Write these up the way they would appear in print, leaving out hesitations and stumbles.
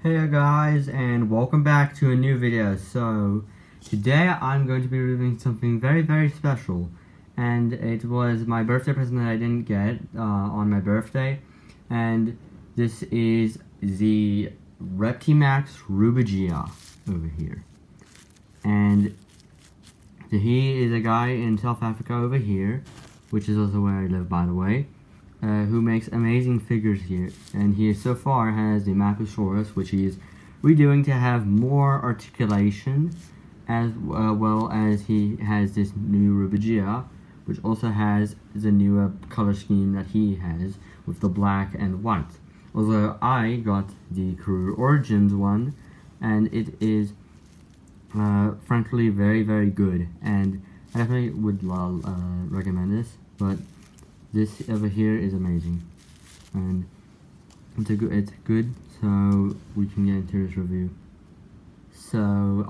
Hey guys, and welcome back to a new video. So today I'm going to be reviewing something very special, and it was my birthday present that I didn't get on my birthday, and this is the Reptimax rubigea over here. And he is a guy in South Africa over here, which is also where I live, by the way. Who makes amazing figures here, and he so far has the Mapusaurus, which he is redoing to have more articulation, as well as he has this new rubigea, which also has the newer color scheme that he has with the black and white. Although I got the Career Origins one, and it is frankly very good, and I definitely would recommend this. But this over here is amazing, and it's good, so we can get into this review. So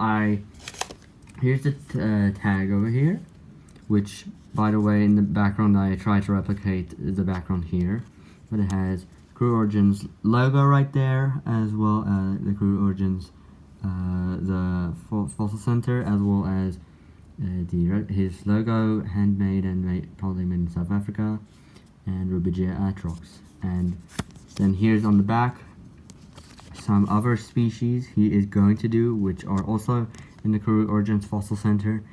here's the tag over here, which, by the way, in the background I try to replicate the background here, but it has Crew Origins logo right there, as well as the Crew Origins the fossil center, as well as his logo, handmade and probably made in South Africa, and rubigea atrox. And then here's on the back some other species he is going to do, which are also in the Career Origins Fossil Center,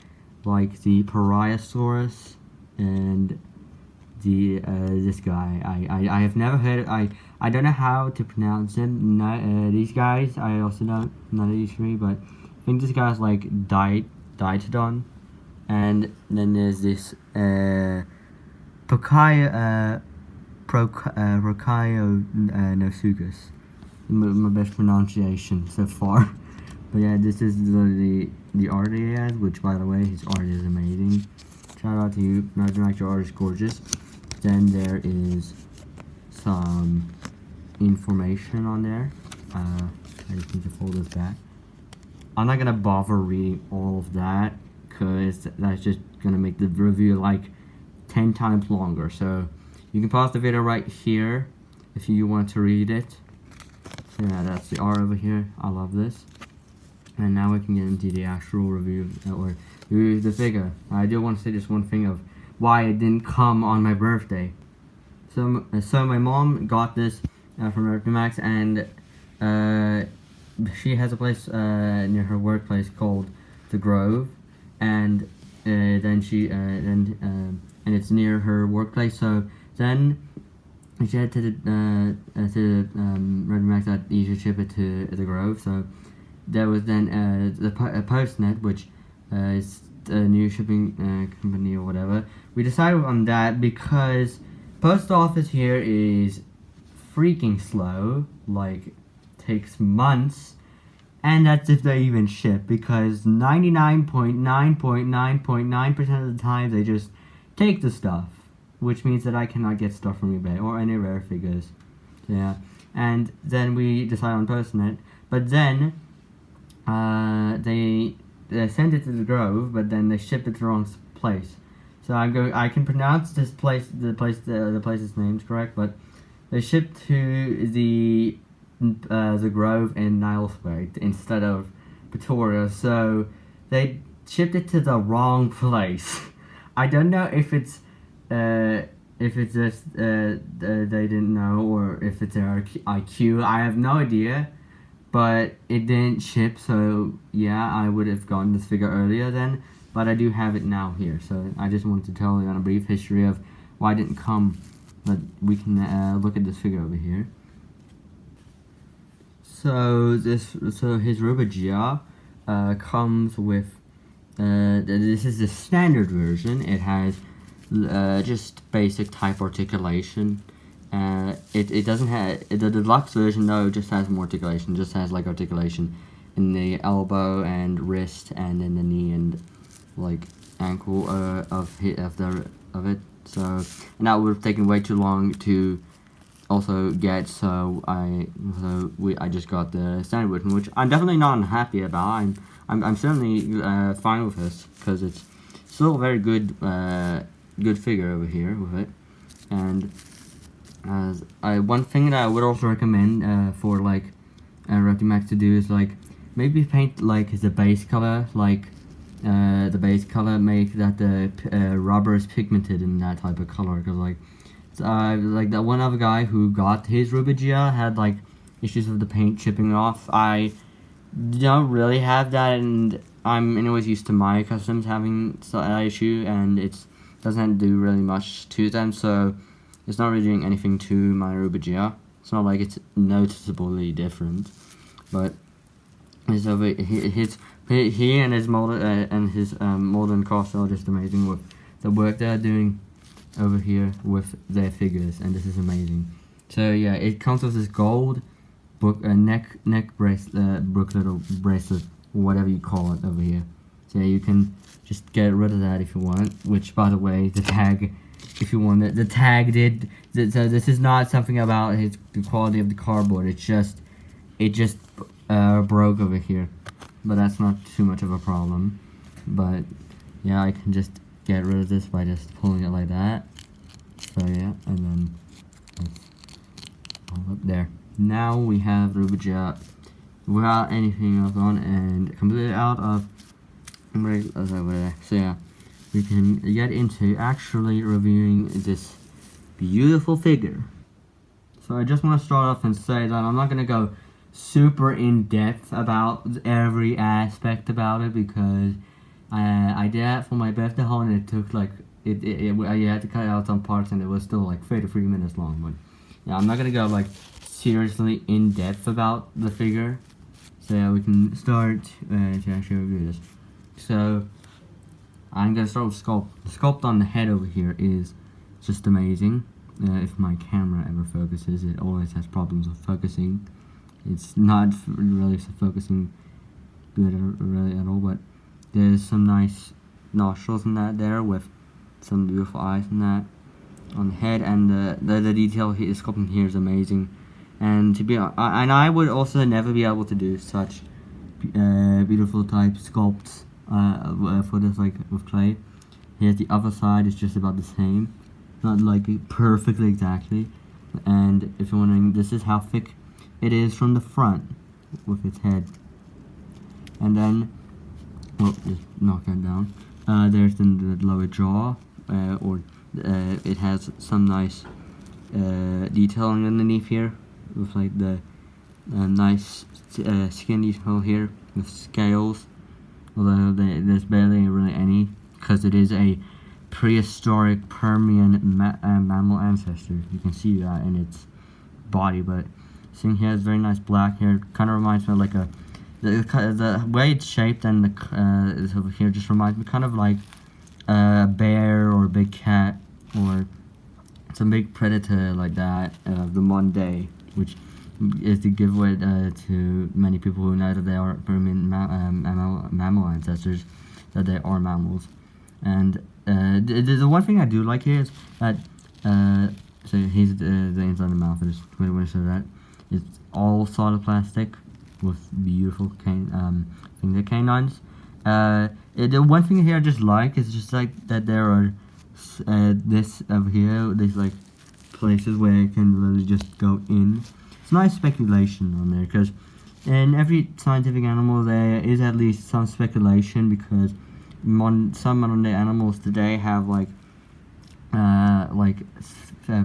like the Permian and the this guy. I have never heard of, I don't know how to pronounce them. These guys I also don't, none of these three, but I think this guy's like Dietodon. And then there's this Prochynosuchus, my best pronunciation so far. But yeah, this is the art he has, which, by the way, his art is amazing. Shout out to you, murderous, your art is gorgeous. Then there is some information on there. I just need to fold this back. I'm not gonna bother reading all of that, because that's just gonna make the review like 10 times longer. So you can pause the video right here if you want to read it. So yeah, that's the art over here. I love this. And now we can get into the actual review or review of the figure. I do want to say just one thing of why it didn't come on my birthday. So my mom got this from Reptimax, and she has a place near her workplace called The Grove, and then and it's near her workplace. So then she had to Reptimax that you should ship it to The Grove. So there was then a Postnet, which is a new shipping company or whatever. We decided on that because post office here is freaking slow, like takes months, and that's if they even ship, because 99.9% of the time they just take the stuff, which means that I cannot get stuff from eBay or any rare figures. So yeah, and then we decided on Postnet, but then they sent it to The Grove, but then they shipped it to the wrong place. So I can pronounce this place, the place's name's correct, but they shipped to the Grove in Nilesburg instead of Pretoria, so they shipped it to the wrong place. I don't know if it's just they didn't know, or if it's their IQ. I have no idea, but it didn't ship. So yeah, I would have gotten this figure earlier then, but I do have it now here. So I just wanted to tell you on a brief history of why it didn't come. But we can look at this figure over here. So his rubigea comes with this is the standard version. It has just basic type articulation. It doesn't have the deluxe version though. Just has more articulation. Just has like articulation in the elbow and wrist and in the knee and like ankle of it. So, and that would have taken way too long to also get, so I just got the standard version, which I'm definitely not unhappy about. I'm certainly fine with this, because it's still a very good good figure over here with it. And one thing that I would also recommend for like Reptimax to do is like maybe paint like the base color, like the base color, make that the rubber is pigmented in that type of color. Because like that one other guy who got his rubigea had like issues with the paint chipping off. I don't really have that, and I'm anyways used to my customs having that issue, and it doesn't do really much to them, so it's not really doing anything to my rubigea. It's not like it's noticeably different, but it's over he and his modern cast are just amazing with the work they're doing over here with their figures, and this is amazing. So yeah, it comes with this gold neck bracelet, booklet or bracelet, whatever you call it over here. So yeah, you can just get rid of that if you want. Which, by the way, the tag, if you want it, the tag did. So this is not something about the quality of the cardboard. It just broke over here, but that's not too much of a problem. But yeah, I can just get rid of this by just pulling it like that. So yeah, and then all up there. Now we have rubigea without anything else on and completely out of. So yeah, we can get into actually reviewing this beautiful figure. So I just want to start off and say that I'm not going to go super in depth about every aspect about it, because I did that for my birthday haul, and it took like I had to cut out some parts, and it was still like 33 minutes long. But yeah, I'm not going to go like seriously in depth about the figure. So yeah, we can start to actually review this. So I'm gonna start with sculpt. The sculpt on the head over here is just amazing. If my camera ever focuses, it always has problems with focusing. It's not really focusing good really at all, but there's some nice nostrils in that there with some beautiful eyes in that on the head, and the detail he is sculpting here is amazing. And to be and I would also never be able to do such beautiful type sculpts for this, like with clay. Here's the other side, is just about the same, not like perfectly exactly. And if you're wondering, this is how thick it is from the front with its head. And then, well, just knock that down. There's the lower jaw, it has some nice detailing underneath here, with like the nice skin detail here with scales, although there's barely really any, because it is a prehistoric Permian mammal ancestor. You can see that in its body, but seeing here is very nice black hair. Kind of reminds me of like the way it's shaped, and the is over here just reminds me kind of like a bear or a big cat or some big predator like that of the modern day, which is the giveaway to many people who know that they are Permian mammal ancestors, that they are mammals. And the one thing I do like here is that so here's the inside of the mouth. I just want to show that it's all solid plastic with beautiful finger canines. The one thing here I just like is just like that there are this over here, there's like places where it can really just go in. It's nice speculation on there, because in every scientific animal there is at least some speculation, because some modern day animals today have like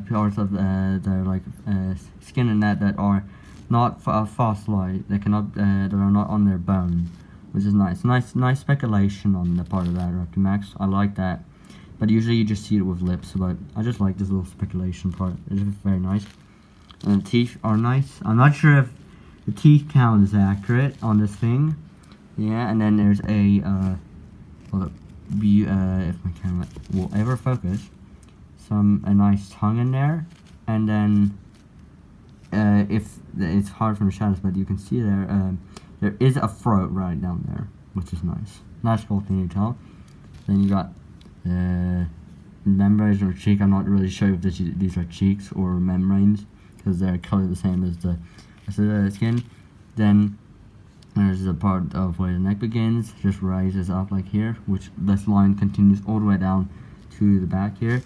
parts of their like skin and that are not fossilized, that are not on their bone, which is nice speculation on the part of that Reptimax. I like that, but usually you just see it with lips, but I just like this little speculation part. It's very nice. And the teeth are nice. I'm not sure if the teeth count is accurate on this thing. Yeah, and then there's a if my camera will ever focus, a nice tongue in there, and then if it's hard from the shadows, but you can see there is a throat right down there, which is nice. Nice cool thing to tell. Then you got membranes or cheek. I'm not really sure if these are cheeks or membranes, because they're colored the same as the rest of the skin. Then there's the part of where the neck begins, just rises up like here, which this line continues all the way down to the back here.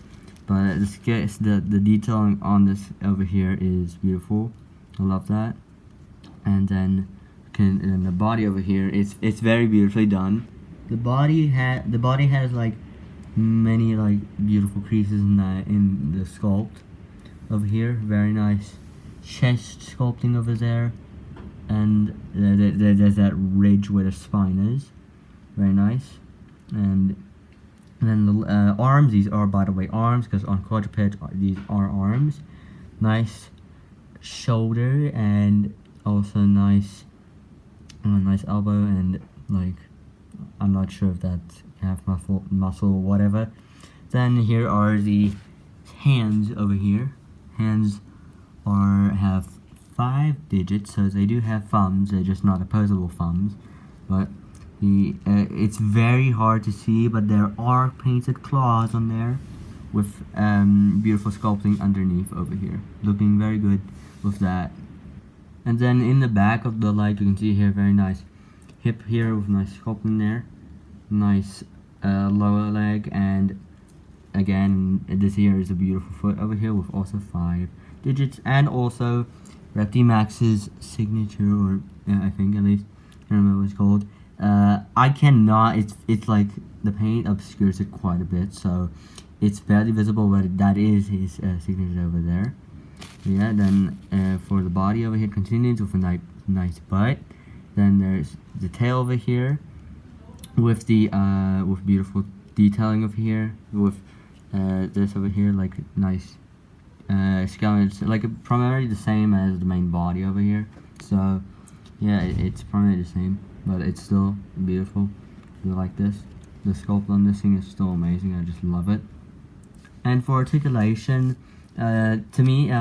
But the detailing on this over here is beautiful. I love that. And then and the body over here, it's very beautifully done. The body has like many like beautiful creases in the sculpt over here. Very nice chest sculpting over there, and there's that ridge where the spine is. Very nice. And then the arms, these are, by the way, arms, because on quadrupeds these are arms. Nice shoulder, and also nice elbow, and like I'm not sure if that's calf muscle or whatever. Then here are the hands over here. Hands have 5 digits, so they do have thumbs. They're just not opposable thumbs. But it's very hard to see, but there are painted claws on there with beautiful sculpting underneath over here. Looking very good with that. And then in the back of the leg, you can see here, very nice hip here with nice sculpting there. Nice lower leg, and again, this here is a beautiful foot over here with also 5 digits, and also Reptimax's signature, or I think at least, I don't remember what it's called. I cannot, it's like the paint obscures it quite a bit, so it's barely visible, but that is his signature over there. Yeah, then for the body over here, continues with a nice butt. Then there's the tail over here with the with beautiful detailing over here, with this over here, like nice skeleton, like primarily the same as the main body over here. So yeah, it's primarily the same, but it's still beautiful. I like this. The sculpt on this thing is still amazing. I just love it. And for articulation, to me,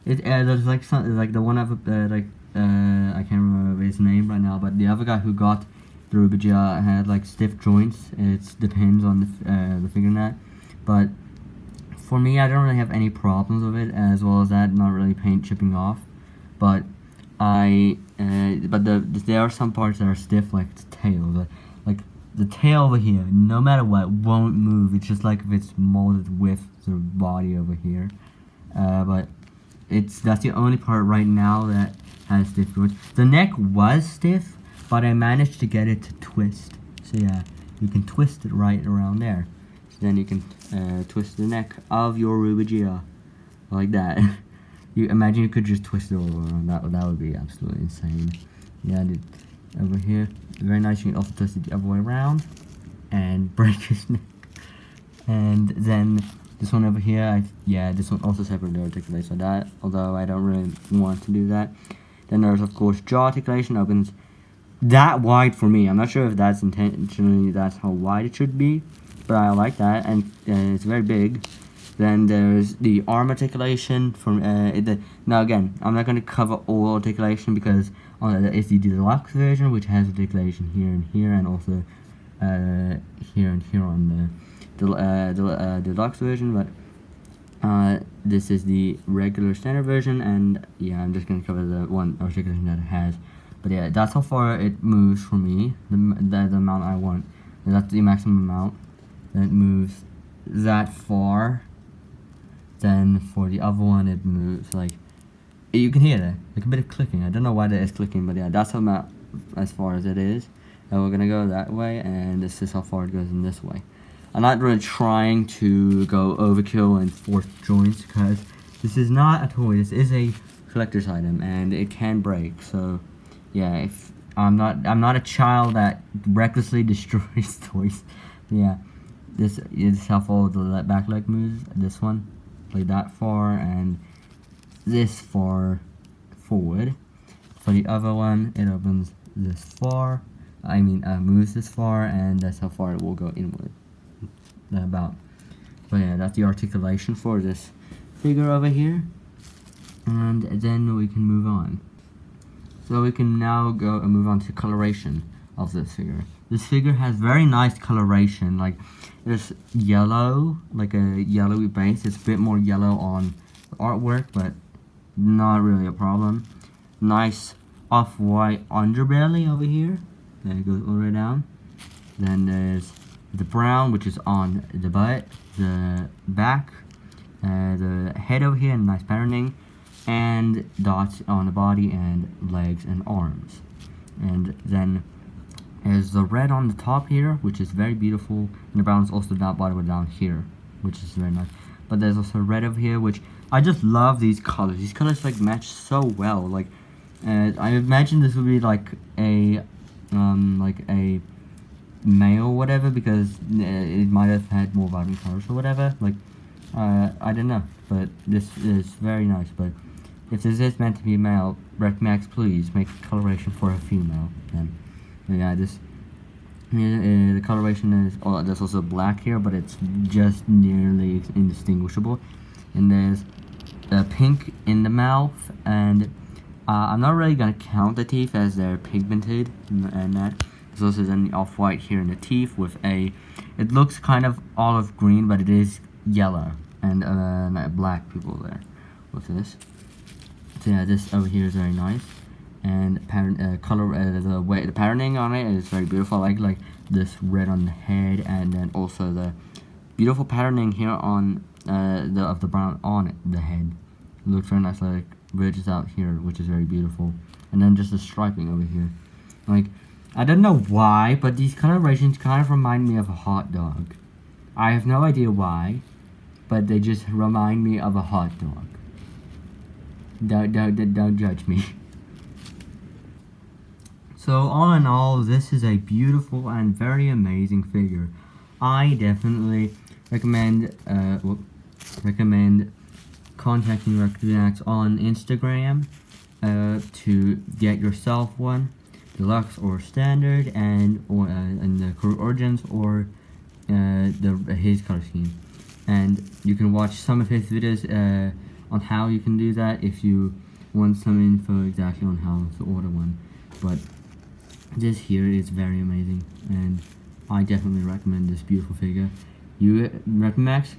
there's like some, like the one of I can't remember his name right now, but the other guy who got the rubigea had like stiff joints. It depends on the figurenet, but for me, I don't really have any problems with it, as well as that not really paint chipping off. But there are some parts that are stiff, like the tail. Like the tail over here, no matter what, won't move. It's just like if it's molded with the body over here. But that's the only part right now that has stiff joints. The neck was stiff, but I managed to get it to twist. So yeah, you can twist it right around there. So then you can twist the neck of your rubigea like that. You imagine you could just twist it all around. That would be absolutely insane. Yeah, I did over here. Very nice. You can also twist it the other way around and break his neck. And then this one over here, this one also separately articulates like that, although I don't really want to do that. Then there's of course jaw articulation, opens that wide for me. I'm not sure if that's intentionally that's how wide it should be, but I like that, and it's very big. Then there's the arm articulation from now again, I'm not going to cover all articulation because it's the deluxe version, which has articulation here and here, and also here and here on the deluxe version. But this is the regular standard version, and yeah, I'm just going to cover the one articulation that it has. But yeah, that's how far it moves for me, the amount I want. That's the maximum amount that it moves that far. Then for the other one, it moves like, you can hear that, like a bit of clicking. I don't know why that is clicking, but yeah, that's how about as far as it is. And we're gonna go that way, and this is how far it goes in this way. I'm not really trying to go overkill and force joints, because this is not a toy. This is a collector's item, and it can break. So yeah, if I'm not a child that recklessly destroys toys. Yeah, this is how far the back leg moves. This one, like that far, and this far forward. For the other one, it opens this far. Moves this far, and that's how far it will go inward. About. But yeah, that's the articulation for this figure over here. And then we can move on. So we can now go and move on to coloration of this figure. This figure has very nice coloration. Like, there's yellow, like a yellowy base. It's a bit more yellow on the artwork, but not really a problem. Nice off-white underbelly over here. There it goes all the way down. Then there's the brown, which is on the butt, the back, the head over here, and nice patterning. and dots on the body and legs and arms. And then there's the red on the top here, which is very beautiful, and the brown is also down bottom down here, which is very nice. But there's also red over here, which I just love these colors. These colors like match so well. Like, I imagine this would be like a male or whatever, because it might have had more vibrant colors or whatever. Like, I don't know, but this is very nice. But if this is meant to be a male, Max, please make a coloration for a female. Then, yeah, this the coloration is. Oh, there's also black here, but it's just nearly indistinguishable. And there's pink in the mouth, and I'm not really gonna count the teeth as they're pigmented, and that. There's also then the off-white here in the teeth with it looks kind of olive green, but it is yellow, and black people there with this. So yeah, this over here is very nice, and the patterning on it is very beautiful. I like this red on the head, and then also the beautiful patterning here on of the brown on the head. It looks very nice, like ridges out here, which is very beautiful, and then just the striping over here. Like, I don't know why, but these colorations kind of remind me of a hot dog. I have no idea why, but they just remind me of a hot dog. Don't judge me. So all in all, this is a beautiful and very amazing figure. I definitely recommend contacting Max on Instagram to get yourself one, deluxe or standard, and the Crew Origins or his color scheme. And you can watch some of his videos on how you can do that if you want some info exactly on how to order one. But this here is very amazing, and I definitely recommend this beautiful figure. Max,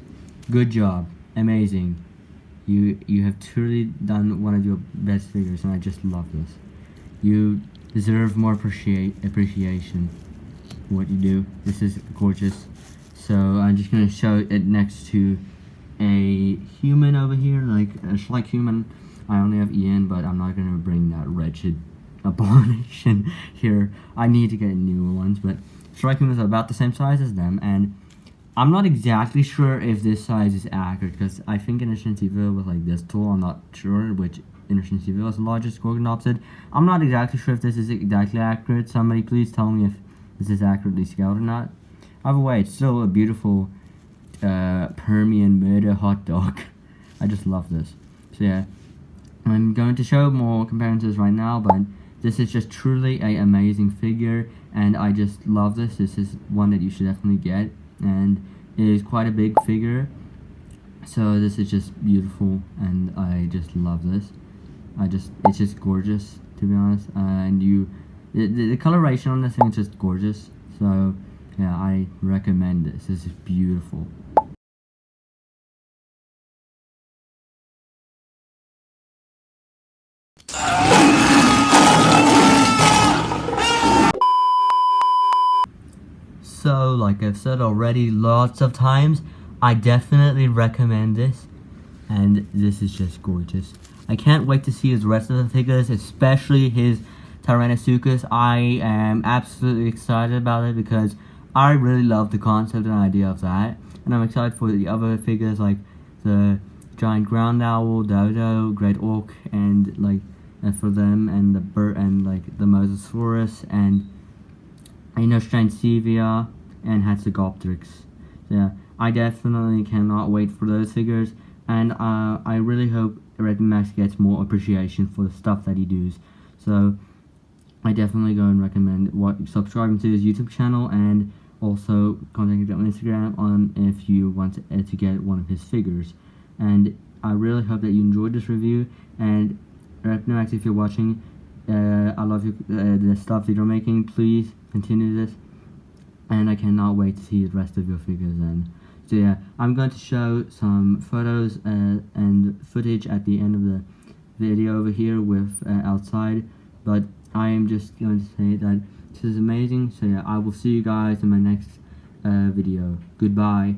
good job, amazing. You have truly done one of your best figures, and I just love this. You deserve more appreciation for what you do. This is gorgeous. So I'm just gonna show it next to a human over here, like a Schleich human. I only have Ian, but I'm not gonna bring that wretched abomination here. I need to get new ones, but Schleich humans are about the same size as them, and I'm not exactly sure if this size is accurate, because I think Initiative Evil was like this tall. I'm not sure which Initiative Evil is the largest Gorgonopsid. I'm not exactly sure if this is exactly accurate. Somebody please tell me if this is accurately scaled or not. Either way, it's still a beautiful Permian murder hot dog. I just love this. So yeah, I'm going to show more comparisons right now, but this is just truly an amazing figure, and I just love this. This is one that you should definitely get, and it is quite a big figure. So this is just beautiful, and I just love this. It's just gorgeous, to be honest. And the coloration on this thing is just gorgeous. So yeah, I recommend this. This is beautiful. So, like I've said already lots of times, I definitely recommend this, and this is just gorgeous. I can't wait to see his rest of the figures, especially his Tyrannosaurus. I am absolutely excited about it because I really love the concept and idea of that, and I'm excited for the other figures like the giant ground owl, dodo, great orc, and like for them, and the bird, and like the Mosasaurus, and strange Sevia, and Hatzegopteryx. So yeah, I definitely cannot wait for those figures, and I really hope Red Max gets more appreciation for the stuff that he does. So I definitely go and recommend subscribing to his YouTube channel, and also contacting him on Instagram if you want to get one of his figures. And I really hope that you enjoyed this review, and Red Max, if you're watching, I love you, the stuff that you're making. Please continue this, and I cannot wait to see the rest of your figures then. So yeah, I'm going to show some photos and footage at the end of the video over here with outside, but I am just going to say that this is amazing. So yeah, I will see you guys in my next video. Goodbye.